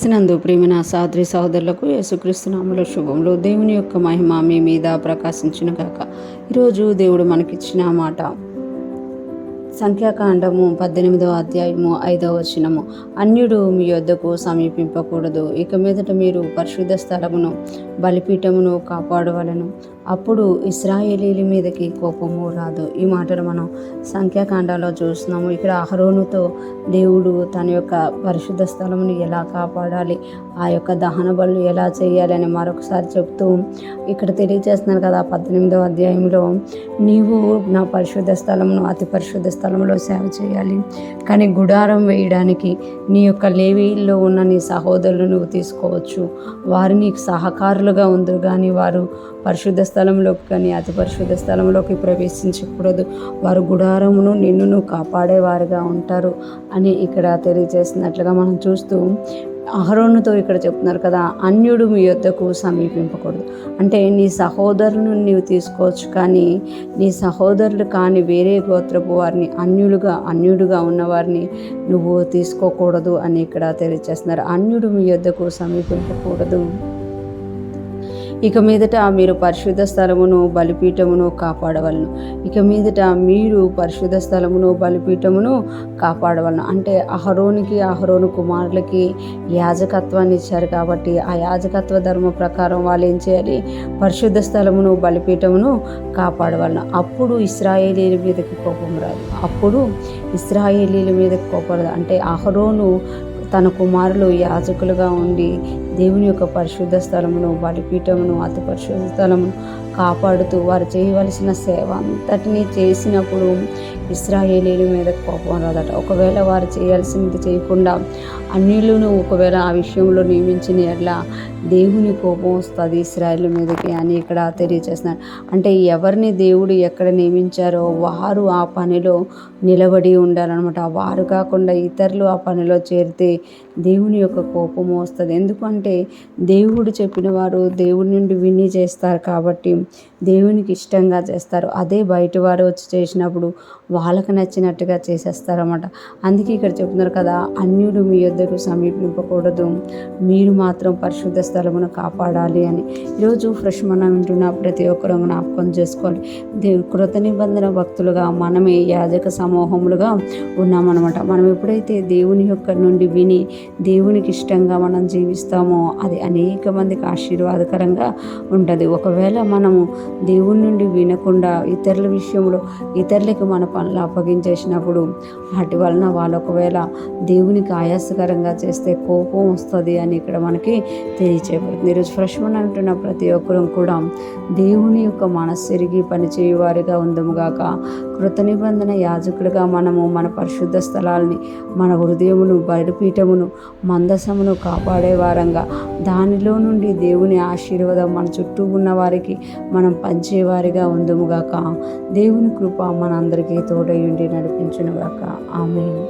క్రీస్తునందు ప్రియమైన సహోదరి సహోదరులకు యేసుక్రీస్తు నామములో శుభములు. దేవుని యొక్క మహిమ మీ మీద ప్రకాశించును గాక. ఈరోజు దేవుడు మనకిచ్చిన మాట సంఖ్యాకాండము 18వ అధ్యాయము 5వ వచనము. అన్యుడు మీ యొద్దకు సమీపింపకూడదు. ఇక మీదట మీరు పరిశుద్ధ స్థలమును బలిపీఠమును కాపాడవలను. అప్పుడు ఇశ్రాయేలీల మీదకి కోపము రాదు. ఈ మాటను మనం సంఖ్యాకాండంలో చూస్తున్నాము. ఇక్కడ అహరోనుతో దేవుడు తన యొక్క పరిశుద్ధ స్థలమును ఎలా కాపాడాలి, ఆ యొక్క దహన బలు ఎలా చేయాలి అని మరొకసారి చెప్తూ ఇక్కడ తెలియజేస్తున్నారు కదా 18వ అధ్యాయంలో, నీవు నా పరిశుద్ధ స్థలమును అతి పరిశుద్ధ స్థలంలో సేవ చేయాలి, కానీ గుడారం వేయడానికి నీ యొక్క లేవీల్లో ఉన్న నీ సహోదరులు నువ్వు తీసుకోవచ్చు. వారు నీకు సహకారులుగా ఉందరు, కానీ వారు పరిశుద్ధ స్థలంలోకి కానీ అతి పరిశుద్ధ స్థలంలోకి ప్రవేశించకూడదు. వారు గుడారమును నిన్నును కాపాడేవారుగా ఉంటారు అని ఇక్కడ తెలియజేస్తున్నట్లుగా మనం చూస్తూ అహరోనుతో ఇక్కడ చెప్తున్నారు కదా, అన్యుడు మీ యొద్దకు సమీపింపకూడదు. అంటే నీ సహోదరులను నీవు తీసుకోవచ్చు, కానీ నీ సహోదరులు కానీ వేరే గోత్రపు వారిని అన్యుడుగా ఉన్నవారిని నువ్వు తీసుకోకూడదు అని ఇక్కడ తెలియజేస్తున్నారు. అన్యుడు మీ యొద్దకు సమీపింపకూడదు. ఇక మీదట మీరు పరిశుద్ధ స్థలమును బలిపీఠమును కాపాడవలను. ఇక మీదట మీరు పరిశుద్ధ స్థలమును బలిపీఠమును కాపాడవలను. అంటే అహరోను కుమారులకి యాజకత్వాన్ని ఇచ్చారు కాబట్టి ఆ యాజకత్వ ధర్మ ప్రకారం వాళ్ళు ఏం చేయాలి? పరిశుద్ధ స్థలమును బలిపీఠమును కాపాడవలను. అప్పుడు ఇశ్రాయేలీల మీదకి కోపం రాదు. అంటే అహరోను తన కుమారులు యాజకులుగా ఉండి దేవుని యొక్క పరిశుద్ధ స్థలమును బలిపీఠమును అతి పరిశుద్ధ స్థలమును కాపాడుతూ వారు చేయవలసిన సేవ అంతటినీ చేసినప్పుడు ఇశ్రాయేలీల మీద కోపం రాదట. ఒకవేళ వారు చేయాల్సింది చేయకుండా అన్యులను ఒకవేళ ఆ విషయంలో నియమించిన ఎట్లా దేవుని కోపం వస్తుంది ఇశ్రాయేలు మీదకి అని ఇక్కడ తెలియజేస్తున్నారు. అంటే ఎవరిని దేవుడు ఎక్కడ నియమించారో వారు ఆ పనిలో నిలబడి ఉండాలన్నమాట. వారు కాకుండా ఇతరులు ఆ పనిలో చేరితే దేవుని యొక్క కోపము వస్తుంది. ఎందుకంటే దేవుడు చెప్పిన వారు దేవుడి నుండి విని చేస్తారు కాబట్టి దేవునికి ఇష్టంగా చేస్తారు. అదే బయట వారు వచ్చి చేసినప్పుడు వాళ్ళకు నచ్చినట్టుగా చేసేస్తారన్నమాట. అందుకే ఇక్కడ చెప్తున్నారు కదా, అన్యుడు మీ యొద్దకు సమీపింపకూడదు, మీరు మాత్రం పరిశుద్ధ స్థలమును కాపాడాలి అని. ఈరోజు ఫ్రెష్ మనం వింటున్న ప్రతి ఒక్కరు జ్ఞాపకం చేసుకోవాలి. కృత నిబంధన భక్తులుగా మనమే యాజక సమూహములుగా ఉన్నామన్నమాట. మనం ఎప్పుడైతే దేవుని యొక్క నుండి విని దేవునికి ఇష్టంగా మనం జీవిస్తామో అది అనేక మందికి ఆశీర్వాదకరంగా ఉంటుంది. ఒకవేళ మనము దేవుని నుండి వినకుండా ఇతరుల విషయంలో ఇతరులకు మన పనులు అప్పగించేసినప్పుడు వాటి వలన వాళ్ళు ఒకవేళ దేవునికి ఆయాసకరంగా చేస్తే కోపం వస్తుంది అని ఇక్కడ మనకి తెలియచేయబడుతుంది. ఈరోజు ఫ్రెష్ మన అంటున్న ప్రతి ఒక్కరూ కూడా దేవుని యొక్క మనస్సెరిగి పనిచేయువారిగా ఉందముగాక. కృత నిబంధన యాజకులుగా మనము మన పరిశుద్ధ స్థలాల్ని, మన హృదయమును బలిపీఠమును మందసమును కాపాడే వారంగా, దానిలో నుండి దేవుని ఆశీర్వాదం మన చుట్టూ ఉన్న వారికి మనం పంచేవారిగా ఉందముగాక. దేవుని కృప మనందరికీ తోడై ఉండి నడిపించునుగాక. ఆమేన్.